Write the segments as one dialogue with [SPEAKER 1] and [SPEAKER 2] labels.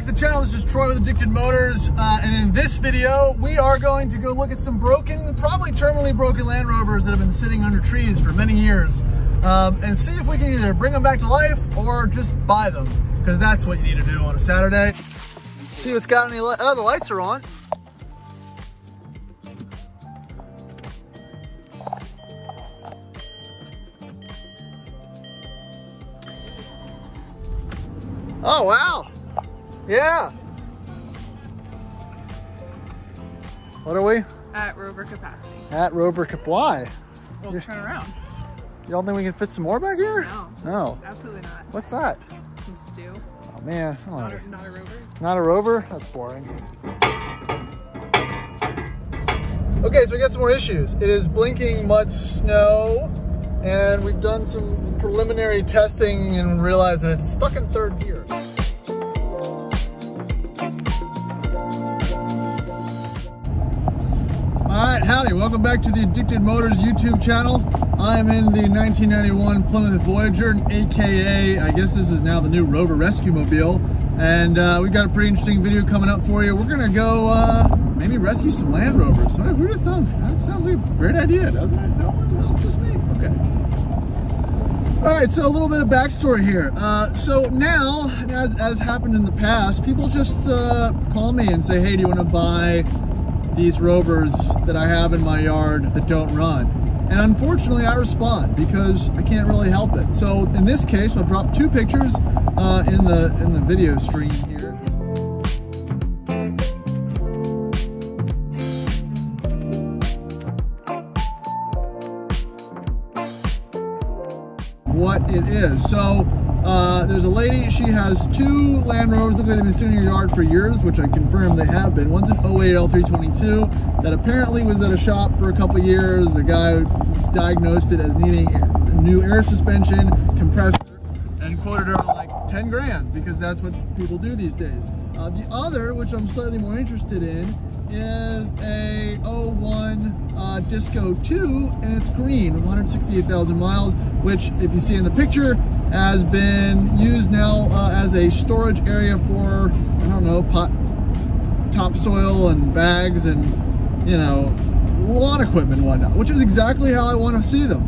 [SPEAKER 1] back to the channel. This is Troy with Addicted Motors, and in this video, we are going to go look at some broken, probably terminally broken Land Rovers that have been sitting under trees for many years, and see if we can either bring them back to life or just buy them, because that's what you need to do on a Saturday. See if it's got any light. Oh, the lights are on. Oh, wow. Yeah. What are we?
[SPEAKER 2] At Rover capacity.
[SPEAKER 1] At Rover capacity. Why?
[SPEAKER 2] We'll turn around.
[SPEAKER 1] You don't think we can fit some more back here?
[SPEAKER 2] No.
[SPEAKER 1] No.
[SPEAKER 2] Absolutely not.
[SPEAKER 1] What's that?
[SPEAKER 2] Some stew.
[SPEAKER 1] Oh, man.
[SPEAKER 2] Not a Rover.
[SPEAKER 1] Not a Rover? That's boring. Okay, so we got some more issues. It is blinking mud snow, and we've done some preliminary testing and realized that it's stuck in third gear. Alright, howdy, welcome back to the Addicted Motors YouTube channel. I am in the 1991 Plymouth Voyager, aka, I guess this is now the new Rover Rescue Mobile. And we've got a pretty interesting video coming up for you. We're gonna go maybe rescue some Land Rovers. Who'd have thunk? That sounds like a great idea, doesn't it? No, just me? Okay. Alright, so a little bit of backstory here. So now, as happened in the past, people just call me and say, hey, do you want to buy these Rovers that I have in my yard that don't run? And unfortunately, I respond because I can't really help it. So in this case, I'll drop two pictures in the video stream here. What it is. So there's a lady, she has two Land Rovers, look like they've been sitting in your yard for years, which I confirm they have been. One's an 08 L322 that apparently was at a shop for a couple years. The guy diagnosed it as needing new air suspension, compressor, and quoted her like 10 grand because that's what people do these days. The other, which I'm slightly more interested in, is a 01 Disco 2, and it's green with 168,000 miles, which, if you see in the picture, has been used now as a storage area for, I don't know, topsoil and bags and, you know, lawn equipment and whatnot, which is exactly how I want to see them.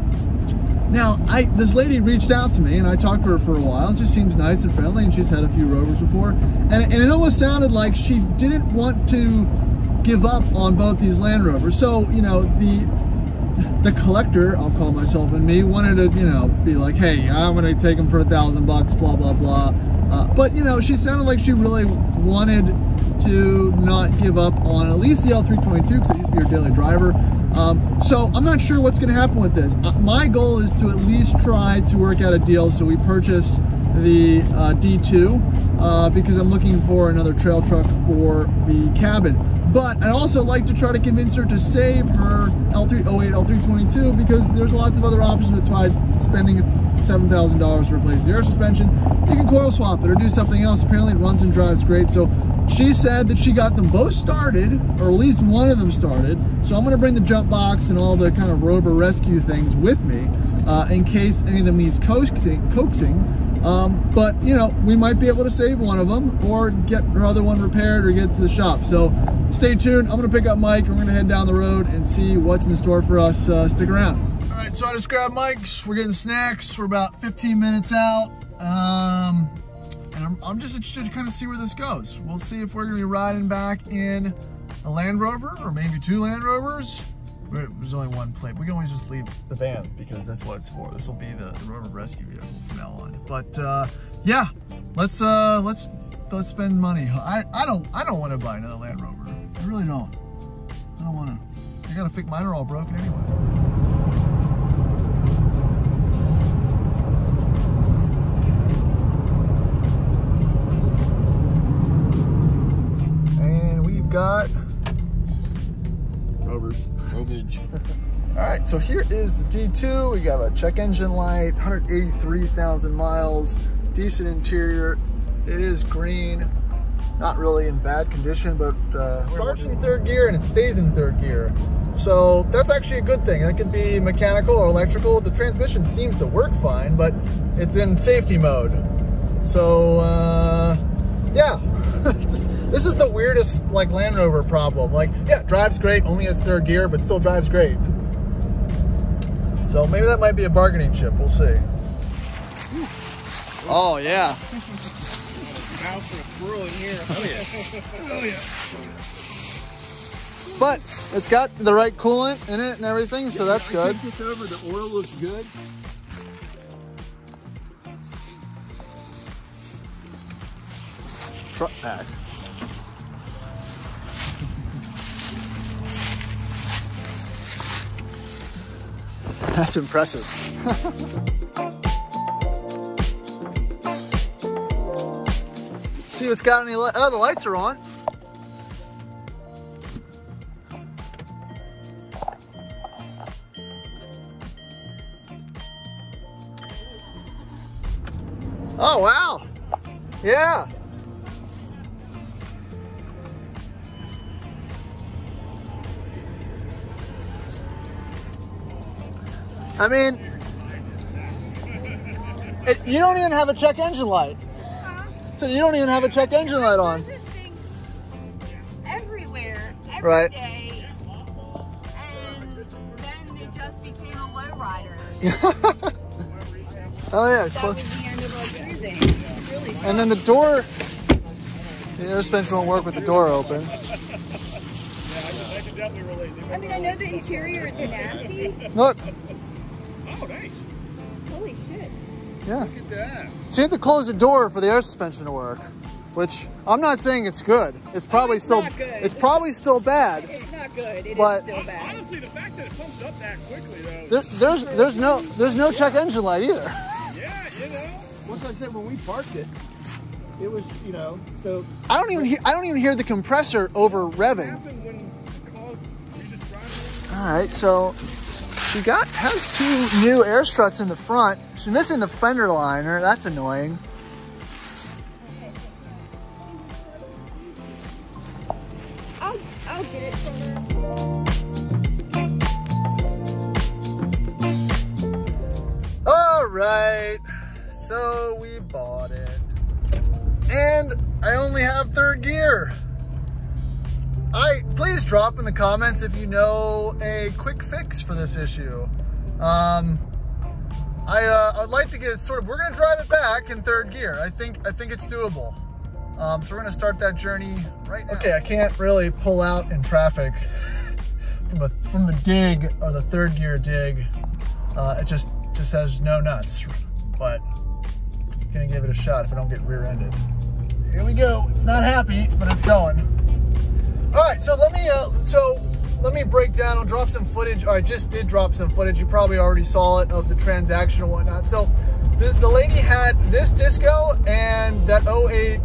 [SPEAKER 1] Now, this lady reached out to me, and I talked to her for a while. She seems nice and friendly, and she's had a few Rovers before, and it almost sounded like she didn't want to give up on both these Land Rovers. So, you know, the collector, I'll call myself, and me wanted to, you know, be like, hey, I'm gonna take them for $1,000 bucks, blah blah blah. But you know, she sounded like she really wanted to not give up on at least the L322 because it used to be her daily driver. So I'm not sure what's gonna happen with this. My goal is to at least try to work out a deal so we purchase the D2 because I'm looking for another trail truck for the cabin. But I'd also like to try to convince her to save her L308, L322 because there's lots of other options besides spending $7,000 to replace the air suspension. You can coil swap it or do something else. Apparently it runs and drives great. So she said that she got them both started, or at least one of them started. So I'm gonna bring the jump box and all the kind of Rover rescue things with me in case any of them needs coaxing. But you know, we might be able to save one of them or get her other one repaired or get to the shop. So stay tuned. I'm gonna pick up Mike. We're gonna head down the road and see what's in store for us. Stick around. All right, so I just grabbed Mike's. We're getting snacks. We're about 15 minutes out. And I'm just interested to kind of see where this goes. We'll see if we're gonna be riding back in a Land Rover or maybe two Land Rovers. There's only one plate. We can always just leave the van because that's what it's for. This will be the Rover rescue vehicle from now on. But yeah, let's spend money. I don't want to buy another Land Rover. I really don't. I don't want to. I gotta fix, mine are all broken anyway. And we've got Rovers. Rovage. All right, so here is the D2. We got a check engine light, 183,000 miles, decent interior. It is green, not really in bad condition, but starts in third gear and it stays in third gear. So that's actually a good thing. That could be mechanical or electrical. The transmission seems to work fine, but it's in safety mode. So yeah, is the weirdest like Land Rover problem. Like, yeah, drives great, only has third gear, but still drives great. So maybe that might be a bargaining chip. We'll see. Oh yeah.
[SPEAKER 3] Mouse for a thrill in here. Oh yeah. Oh yeah.
[SPEAKER 1] But it's got the right coolant in it and everything, so that's good.
[SPEAKER 3] I this over. The oil looks good.
[SPEAKER 1] Truck pack. That's impressive. See if it's got any light. Oh, the lights are on. Oh, wow. Yeah. I mean, you don't even have a check engine light. So you don't even have a check engine light on.
[SPEAKER 4] This thing everywhere, every
[SPEAKER 1] Right.
[SPEAKER 4] day, and then it just became a lowrider.
[SPEAKER 1] Oh yeah.
[SPEAKER 4] That was the end of our cruising. It really sucked.
[SPEAKER 1] And then the door, the air suspension won't work with the door open.
[SPEAKER 3] I can definitely relate.
[SPEAKER 4] I mean, I know the interior is nasty.
[SPEAKER 1] Look.
[SPEAKER 3] Oh, nice.
[SPEAKER 4] Holy shit.
[SPEAKER 1] Yeah.
[SPEAKER 3] Look at that.
[SPEAKER 1] So you have to close the door for the air suspension to work, which I'm not saying it's good. It's probably still,
[SPEAKER 4] not good.
[SPEAKER 1] it's probably still bad.
[SPEAKER 4] It's not good. It
[SPEAKER 1] But-
[SPEAKER 4] is still bad.
[SPEAKER 3] Honestly, the fact that it pumps up that quickly, though.
[SPEAKER 1] There's no check engine light either.
[SPEAKER 3] Yeah, you know.
[SPEAKER 5] Once I said when we parked it, it was, you know, so
[SPEAKER 1] I don't even hear the compressor over revving.
[SPEAKER 3] Happened when it caused you just driving.
[SPEAKER 1] All right, so she has two new air struts in the front. She's missing the fender liner. That's annoying.
[SPEAKER 4] I'll get it from her.
[SPEAKER 1] All right, so we bought it. And I only have third gear. Please drop in the comments if you know a quick fix for this issue. I'd like to get it sorted. We're gonna drive it back in third gear. I think it's doable. So we're gonna start that journey right now. Okay, I can't really pull out in traffic from the dig or the third gear dig. It just has no nuts, but I'm gonna give it a shot if I don't get rear-ended. Here we go. It's not happy, but it's going. All right, so let me break down. I'll drop some footage. I just did drop some footage. You probably already saw it of the transaction and whatnot. So the lady had this Disco and that 08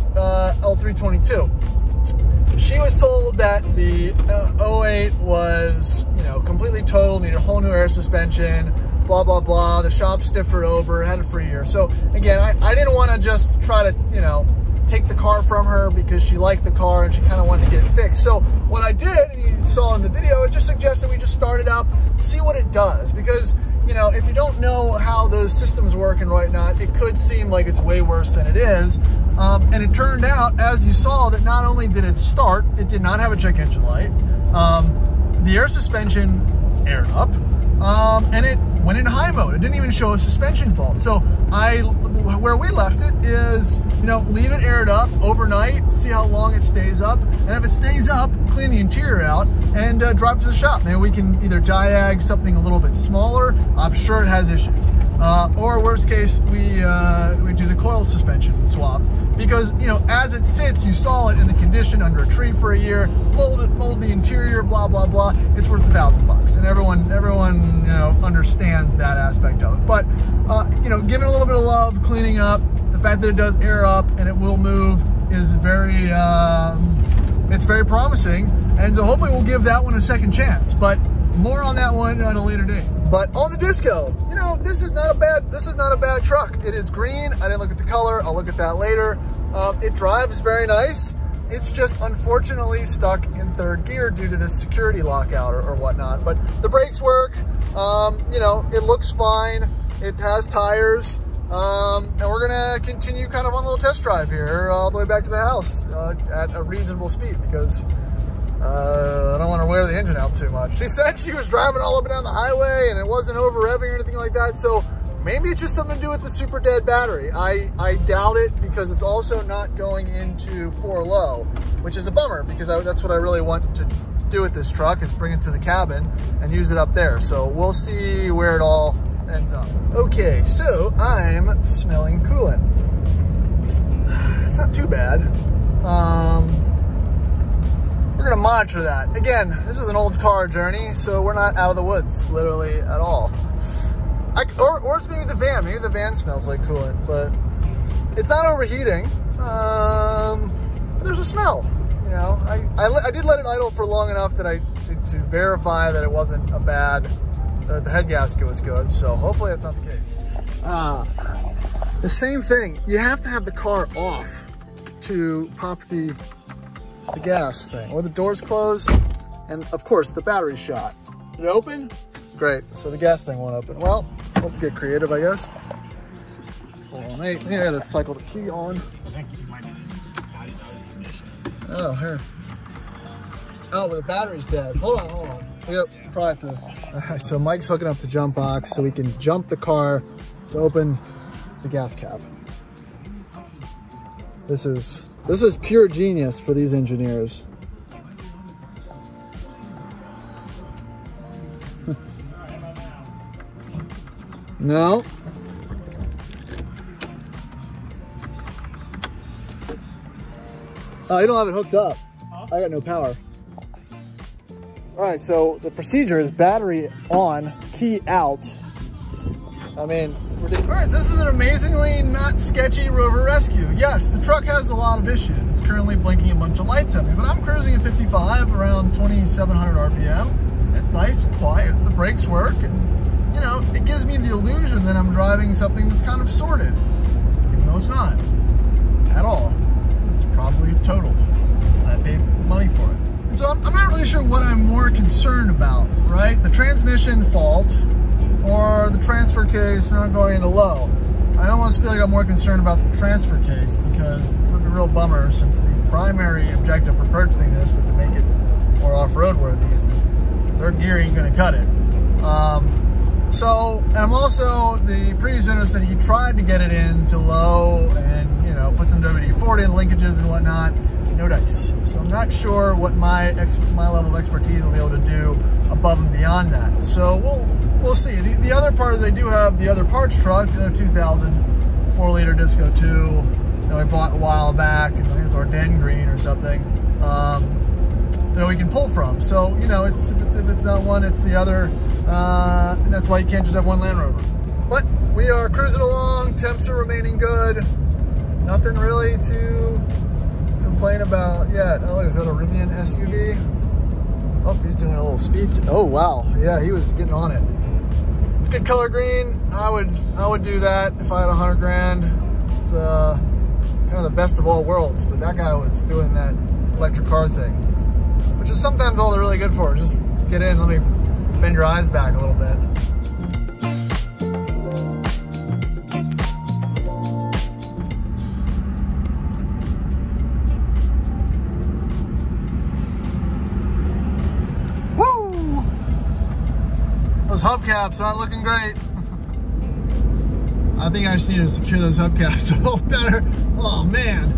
[SPEAKER 1] L322. She was told that the 08 was, you know, completely totaled, needed a whole new air suspension, blah, blah, blah. The shop stiffed her over, had it for a year. So again, I didn't want to just try to, you know, take the car from her because she liked the car and she kind of wanted to get it fixed. So what I did, and you saw in the video, it just suggested we just start it up, see what it does. Because, you know, if you don't know how those systems work and whatnot, it could seem like it's way worse than it is. And it turned out, as you saw, that not only did it start, it did not have a check engine light. The air suspension aired up, and it went in high mode. It didn't even show a suspension fault. So where we left it is, you know, leave it aired up overnight, see how long it stays up, and if it stays up, clean the interior out and drive to the shop. Maybe we can either diag something a little bit smaller. I'm sure it has issues. Or worst case, we do the coil suspension swap. Because, you know, as it sits, you saw it in the condition under a tree for a year, mold the interior, blah, blah, blah. It's worth $1,000. And everyone, you know, understands that aspect of it. But, you know, giving it a little bit of love, cleaning up, the fact that it does air up and it will move is very, it's very promising. And so hopefully we'll give that one a second chance. But more on that one at a later date. But on the Disco, you know, this is not a bad truck. It is green. I didn't look at the color. I'll look at that later. It drives very nice. It's just unfortunately stuck in third gear due to this security lockout or whatnot. But the brakes work. You know, it looks fine. It has tires. And we're gonna continue kind of on a little test drive here all the way back to the house at a reasonable speed, because I don't want to wear the engine out too much. She said she was driving all up and down the highway and it wasn't over revving or anything like that, so maybe it's just something to do with the super dead battery. I doubt it, because it's also not going into 4 low, which is a bummer, because that's what I really want to do with this truck, is bring it to the cabin and use it up there. So we'll see where it all ends up. Okay, so I'm smelling coolant. It's not too bad. We're gonna monitor that. Again, this is an old car journey, so we're not out of the woods, literally at all. Or it's maybe the van. Maybe the van smells like coolant, but it's not overheating. But there's a smell. You know, I did let it idle for long enough that to verify that it wasn't a bad. The head gasket was good, so hopefully that's not the case. The same thing. You have to have the car off to pop the gas thing, or the doors closed, and of course the battery's shot. Did it open? Great. So the gas thing won't open. Well, let's get creative, I guess. Hold on, I gotta cycle the key on.
[SPEAKER 3] I think you might need
[SPEAKER 1] Oh, here. Oh, but the battery's dead. Hold on. Yep, probably have to. All right, so Mike's hooking up the jump box so we can jump the car to open the gas cap. This is pure genius for these engineers. No. Oh, you don't have it hooked up. I got no power. All right, so the procedure is battery on, key out. I mean, ridiculous. All right, so this is an amazingly not sketchy Rover rescue. Yes, the truck has a lot of issues. It's currently blinking a bunch of lights at me, but I'm cruising at 55, around 2,700 RPM. It's nice and quiet. The brakes work, and you know, it gives me the illusion that I'm driving something that's kind of sorted, even though it's not at all. It's probably totaled. I paid money for it. And so I'm not really sure what I'm more concerned about, right? The transmission fault or the transfer case not going into low. I almost feel like I'm more concerned about the transfer case, because it would be a real bummer, since the primary objective for purchasing this was to make it more off-road worthy. Third gear ain't gonna cut it. And I'm also, the previous owner said he tried to get it into low and, you know, put some WD-40 in linkages and whatnot. No dice. So I'm not sure what my level of expertise will be able to do above and beyond that. So we'll see. The other part is I do have the other parts truck, the other 2000 4-liter Disco 2 that I bought a while back, and I think it's Ardennes green or something, that we can pull from. So, you know, if it's not one, it's the other, and that's why you can't just have one Land Rover. But we are cruising along, temps are remaining good, nothing really to complain about yet. Oh, look, is that a Rivian SUV? Oh, he's doing a little speed. Oh, wow. Yeah, he was getting on it. It's good color green. I would do that if I had 100 grand. It's kind of the best of all worlds, but that guy was doing that electric car thing, which is sometimes all they're really good for. Just get in, let me bend your eyes back a little bit. Those hubcaps aren't looking great. I think I just need to secure those hubcaps a little better. Oh man.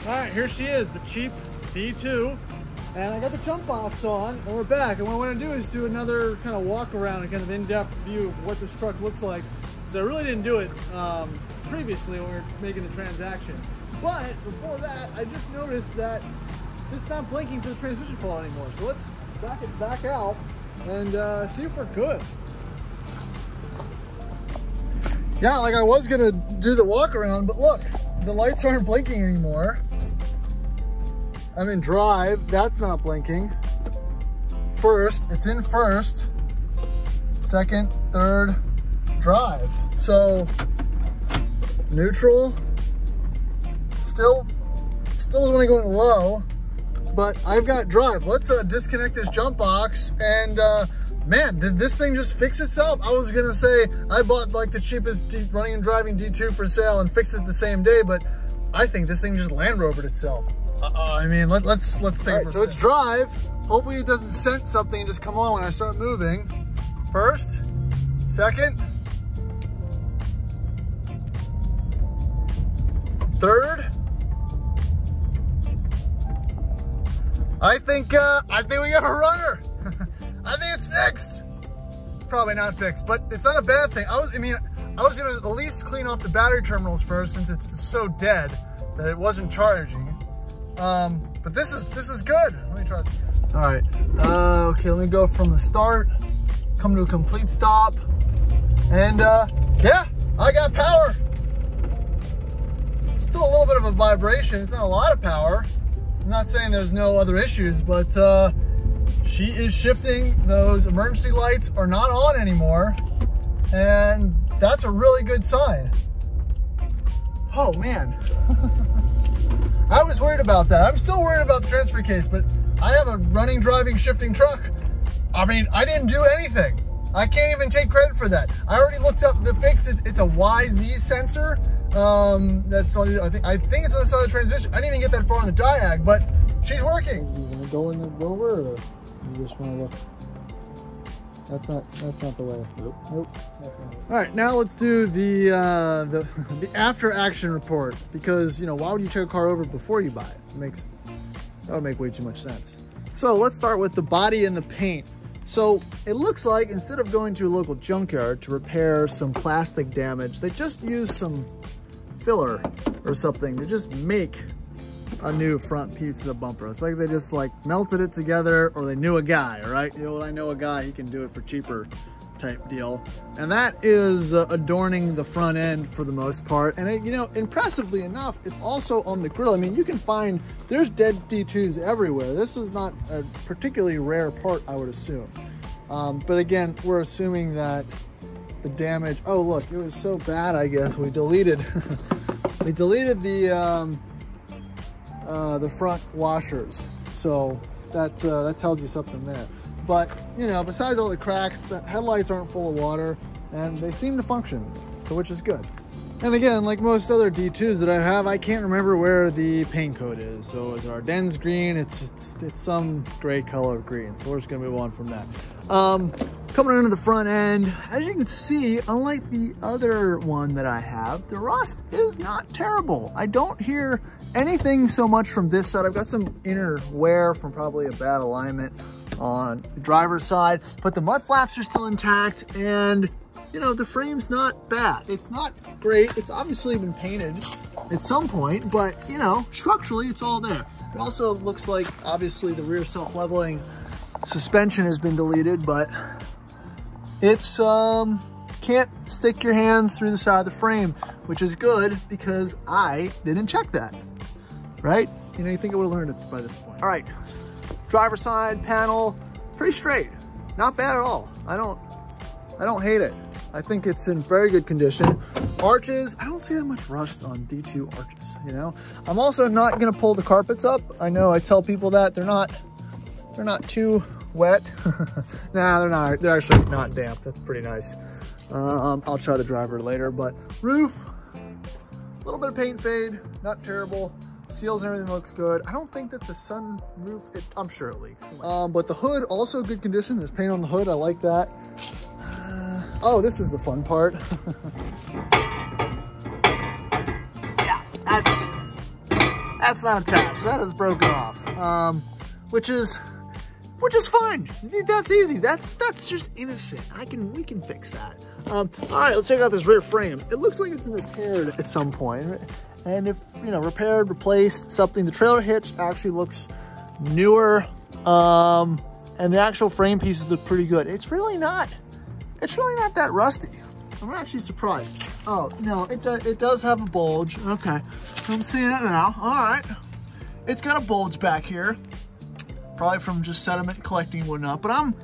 [SPEAKER 1] All right, here she is, the cheap D2. And I got the jump box on, and we're back. And what I want to do is do another kind of walk around and kind of in-depth view of what this truck looks like. So I really didn't do it previously when we were making the transaction. But before that, I just noticed that it's not blinking for the transmission fault anymore. So let's back it back out and see if we're good. Yeah, like I was gonna do the walk around, but look, the lights aren't blinking anymore. I'm in drive, that's not blinking. First, it's in first. Second, third, drive. So, neutral, still doesn't want to go in low, but I've got drive. Let's disconnect this jump box and man, did this thing just fix itself? I was gonna say I bought like the cheapest running and driving D2 for sale and fixed it the same day, but I think this thing just Land Rovered itself. I mean, let's take it for a spin. So it's drive. Hopefully it doesn't sense something and just come on when I start moving. First, second, third. I think we got a runner. I think it's fixed. It's probably not fixed, but it's not a bad thing. I was gonna at least clean off the battery terminals first, since it's so dead that it wasn't charging. But this is good. Let me try this. All right. Okay, let me go from the start, come to a complete stop, and yeah, I got power. Still a little bit of a vibration. It's not a lot of power. I'm not saying there's no other issues, but she is shifting. Those emergency lights are not on anymore, and that's a really good sign. Oh man. I was worried about that. I'm still worried about the transfer case, but I have a running, driving, shifting truck. I mean, I didn't do anything. I can't even take credit for that. I already looked up the fix. It's a YZ sensor. That's on the, I think it's on the side of the transmission. I didn't even get that far on the DII, but she's working. You want to go in the Rover, or you just want to look? That's not the way. Nope. That's not it. All right, now let's do the after action report, because, you know, why would you check a car over before you buy it? That would make way too much sense. So let's start with the body and the paint. So it looks like instead of going to a local junkyard to repair some plastic damage, they just used some filler or something to just make a new front piece of the bumper. It's like they just like melted it together, or they knew a guy, right? You know what, I know a guy, he can do it for cheaper type deal. And that is adorning the front end for the most part. And it, you know, impressively enough, it's also on the grill. I mean, you can find, there's dead D2s everywhere. This is not a particularly rare part, I would assume. But again, we're assuming that the damage, oh look, it was so bad, I guess, we deleted, we deleted the front washers. So that tells you something there. But, you know, besides all the cracks, the headlights aren't full of water, and they seem to function, so which is good. And again, like most other D2s that I have, I can't remember where the paint code is. So it's Ardennes green, it's some gray color of green. So we're just gonna move on from that. Coming into the front end, as you can see, unlike the other one that I have, the rust is not terrible. I don't hear anything so much from this side. I've got some inner wear from probably a bad alignment on the driver's side, but the mud flaps are still intact, and you know, the frame's not bad. It's not great. It's obviously been painted at some point, but you know, structurally it's all there. It also looks like obviously the rear self-leveling suspension has been deleted, but it's can't stick your hands through the side of the frame, which is good because I didn't check that, right? You know, you think I would have learned it by this point. All right. Driver's side panel, pretty straight. Not bad at all. I don't hate it. I think it's in very good condition. Arches, I don't see that much rust on D2 arches, you know? I'm also not gonna pull the carpets up. I know I tell people that they're not too wet. Nah, they're not. They're actually not damp. That's pretty nice. I'll try the driver later, but roof, a little bit of paint fade, not terrible. Seals and everything looks good. I don't think that the sun roof, I'm sure it leaks. But the hood, also good condition. There's paint on the hood, I like that. Oh, this is the fun part. Yeah, that's not attached. That is broken off, which is fine. That's easy. That's just innocent. We can fix that. All right, let's check out this rear frame. It looks like it's been repaired at some point. And if, you know, repaired, replaced, something, the trailer hitch actually looks newer. And the actual frame pieces look pretty good. It's really not that rusty. I'm actually surprised. Oh, no, it does have a bulge. Okay, I'm seeing it now. All right. It's got a bulge back here. Probably from just sediment collecting and whatnot, but I'm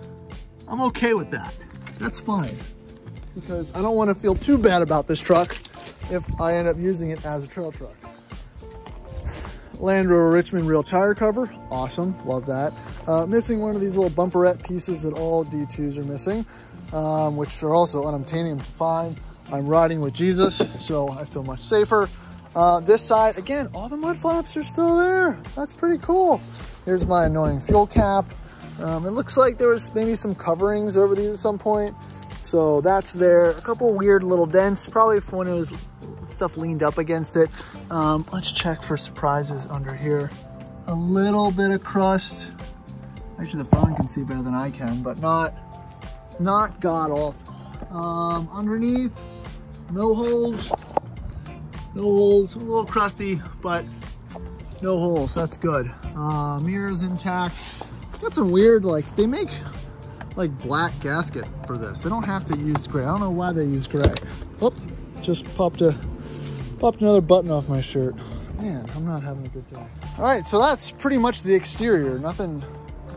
[SPEAKER 1] okay with that. That's fine. Because I don't want to feel too bad about this truck if I end up using it as a trail truck. Land Rover Richmond real tire cover. Awesome, love that. Missing one of these little bumperette pieces that all D2s are missing, which are also unobtainium to find. I'm riding with Jesus, so I feel much safer. This side, again, all the mud flaps are still there. That's pretty cool. Here's my annoying fuel cap. It looks like there was maybe some coverings over these at some point. So that's there. A couple weird little dents, probably from when it was stuff leaned up against it. Let's check for surprises under here. A little bit of crust. Actually, the phone can see better than I can, but not god awful. Underneath, no holes. No holes, a little crusty, but no holes, that's good. Mirrors intact. Got some weird, like, they make like black gasket for this. They don't have to use gray. I don't know why they use gray. Oh, just popped another button off my shirt. Man, I'm not having a good day. All right, so that's pretty much the exterior. Nothing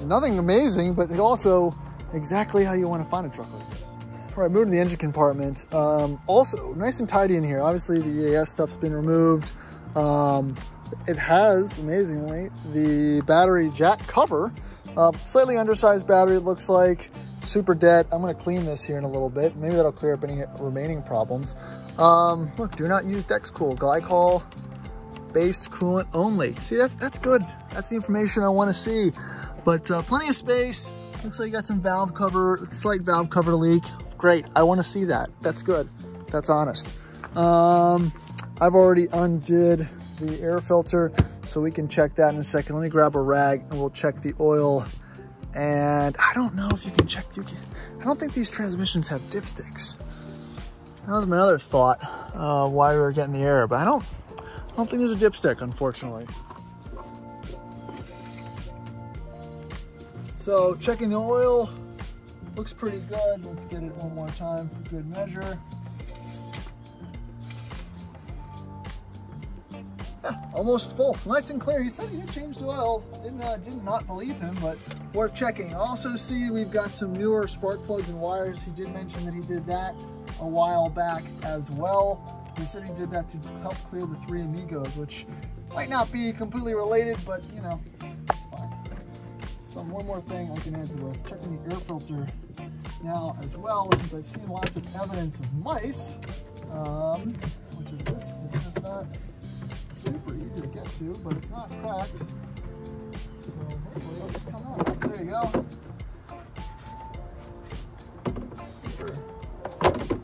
[SPEAKER 1] amazing, but it also exactly how you want to find a truck like this. All right, moving to the engine compartment. Also, nice and tidy in here. Obviously, the EAS stuff's been removed. It has, amazingly, the battery jack cover. Slightly undersized battery, it looks like. Super dead. I'm gonna clean this here in a little bit. Maybe that'll clear up any remaining problems. Look, do not use Dexcool. Glycol-based coolant only. See, that's good. That's the information I wanna see. But plenty of space. Looks like you got some valve cover, slight valve cover leak. Great, I wanna see that. That's good, that's honest. I've already undid the air filter, so we can check that in a second. Let me grab a rag and we'll check the oil. And I don't know if you can check, I don't think these transmissions have dipsticks. That was my other thought, why we were getting the air, but I don't think there's a dipstick, unfortunately. So checking the oil, looks pretty good. Let's get it one more time for good measure. Yeah, almost full, nice and clear. He said he did change the oil. Did not believe him, but worth checking. Also see we've got some newer spark plugs and wires. He did mention that he did that a while back as well. He said he did that to help clear the 3 Amigos, which might not be completely related, but you know, it's fine. One more thing I can add to this, checking the air filter now as well, since I've seen lots of evidence of mice, which is this. This is not super easy to get to, but it's not cracked. So hopefully it'll just come out. There you go. Super.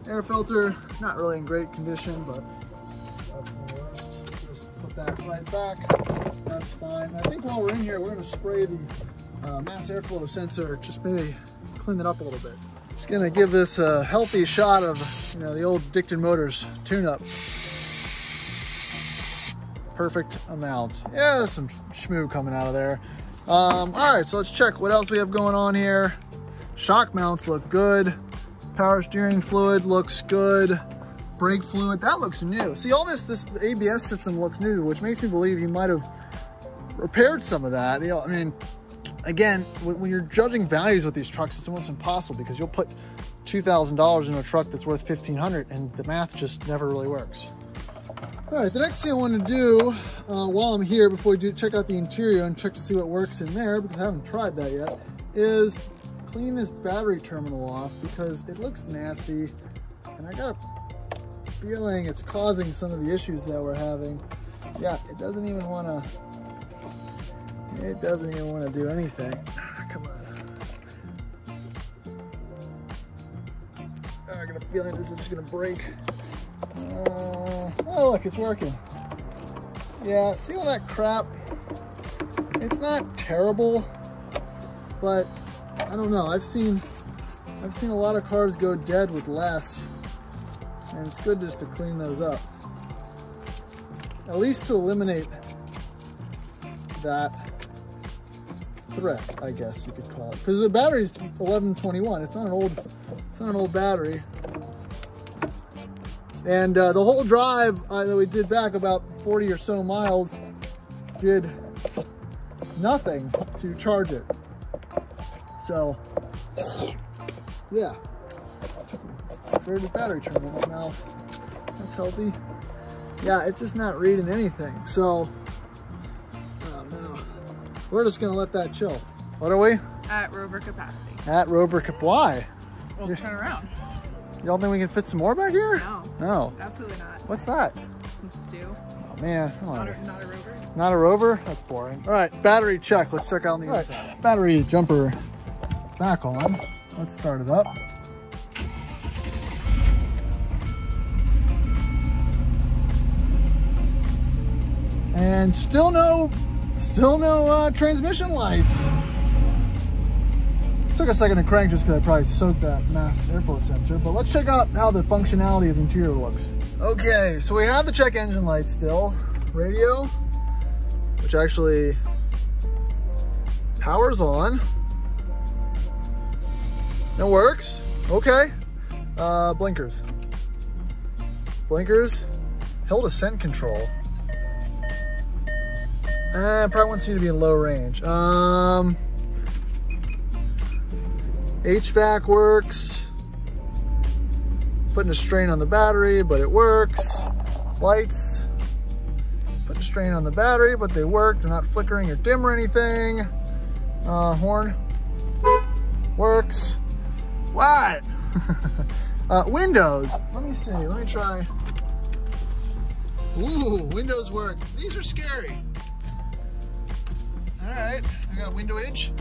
[SPEAKER 1] Air filter, not really in great condition, but that's the worst. Just put that right back. That's fine. I think while we're in here, we're going to spray the mass airflow sensor, just maybe clean it up a little bit. Just going to give this a healthy shot of, you know, the old Dicton Motors tune-up. Perfect amount. Yeah, there's some schmoo coming out of there. All right, so let's check what else we have going on here. Shock mounts look good. Power steering fluid looks good. Brake fluid, that looks new. See, all this ABS system looks new, which makes me believe he might have repaired some of that. You know, I mean, again, when you're judging values with these trucks, it's almost impossible because you'll put $2,000 in a truck that's worth $1,500 and the math just never really works. All right, the next thing I want to do while I'm here, before we check out the interior and check to see what works in there, because I haven't tried that yet, is clean this battery terminal off because it looks nasty and I got a feeling it's causing some of the issues that we're having. Yeah, it doesn't even want to do anything. Come on. I got a feeling this is just gonna break. Oh look, it's working. Yeah, see all that crap? It's not terrible, but I don't know. I've seen a lot of cars go dead with less, and it's good just to clean those up. At least to eliminate that threat, I guess you could call it. Because the battery's 1121. It's not an old battery. And the whole drive that we did back, about 40 or so miles, did nothing to charge it. So, yeah. Where did the battery turn on now? That's healthy. Yeah, it's just not reading anything. So, oh no. We're just gonna let that chill. What are we?
[SPEAKER 2] At Rover capacity.
[SPEAKER 1] At Rover Why?
[SPEAKER 2] We'll turn around.
[SPEAKER 1] You don't think we can fit some more back here?
[SPEAKER 2] No.
[SPEAKER 1] No.
[SPEAKER 2] Absolutely not.
[SPEAKER 1] What's that?
[SPEAKER 2] Some stew.
[SPEAKER 1] Oh man.
[SPEAKER 2] Not a Rover.
[SPEAKER 1] Not a Rover? That's boring. All right, battery check. Let's check out on the inside. Battery jumper back on. Let's start it up. And still no transmission lights. Took a second to crank just because I probably soaked that mass airflow sensor, but let's check out how the functionality of the interior looks. Okay, so we have the check engine light still. Radio, which actually powers on. It works, okay. Blinkers. Blinkers, hill descent control. Probably wants you to be in low range. HVAC works. Putting a strain on the battery, but it works. Lights. Putting a strain on the battery, but they work. They're not flickering or dim or anything. Horn. Works. What? Windows. Let me see. Let me try. Ooh, windows work. These are scary. All right, I got window edge.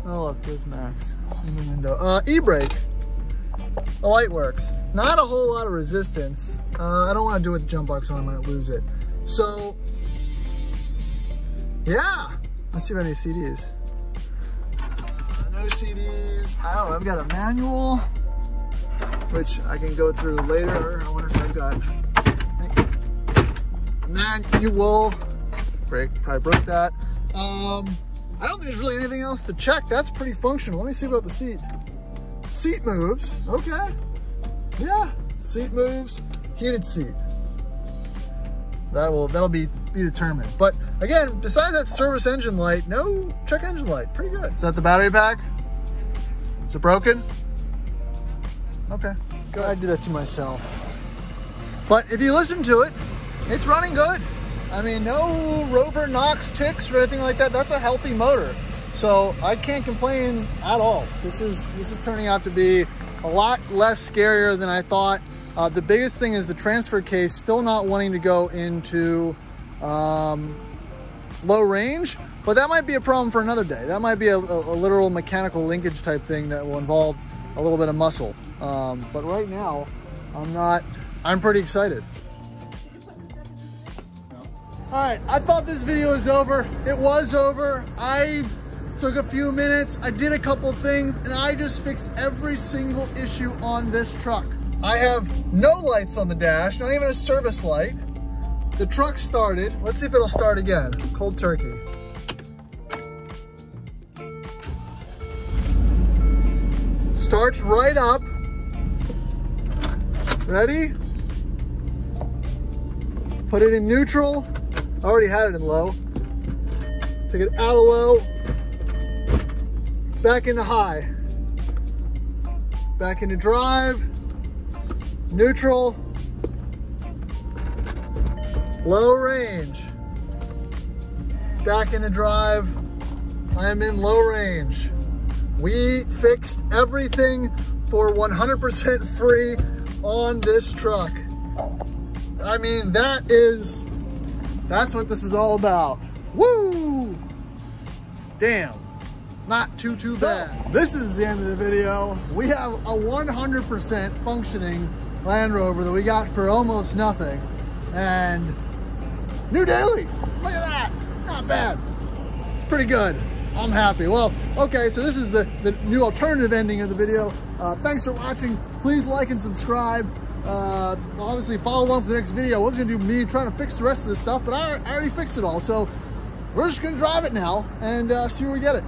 [SPEAKER 1] Oh look, there's Max in the window. E-brake, the light works. Not a whole lot of resistance. I don't want to do it with the jump box on, I might lose it. So, yeah, let's see if I have any CDs. No CDs. Oh, I've got a manual, which I can go through later. I wonder if I've got a manual. Probably broke that. I don't think there's really anything else to check. That's pretty functional. Let me see about the seat. Seat moves. Okay. Yeah. Seat moves. Heated seat. That'll be determined. But again, besides that service engine light, no check engine light. Pretty good. Is that the battery pack? Is it broken? Okay. Good. I do that to myself. But if you listen to it, it's running good. I mean, no Rover knocks, ticks, or anything like that. That's a healthy motor. So I can't complain at all. This is turning out to be a lot less scarier than I thought. The biggest thing is the transfer case still not wanting to go into low range, but that might be a problem for another day. That might be a literal mechanical linkage type thing that will involve a little bit of muscle. But right now, I'm pretty excited. All right, I thought this video was over. It was over. I took a few minutes, I did a couple things, and I just fixed every single issue on this truck. I have no lights on the dash, not even a service light. The truck started. Let's see if it'll start again. Cold turkey. Starts right up. Ready? Put it in neutral. I already had it in low. Take it out of low. Back into high. Back into drive. Neutral. Low range. Back into drive. I am in low range. We fixed everything for 100% free on this truck. I mean, that's what this is all about. Woo! Damn. Not too bad. This is the end of the video. We have a 100% functioning Land Rover that we got for almost nothing. And new daily. Look at that. Not bad. It's pretty good. I'm happy. Well, okay, so this is the new alternative ending of the video. Thanks for watching. Please like and subscribe. Obviously follow along for the next video. I was gonna do me trying to fix the rest of this stuff, but I already fixed it all. So we're just gonna drive it now and see where we get it.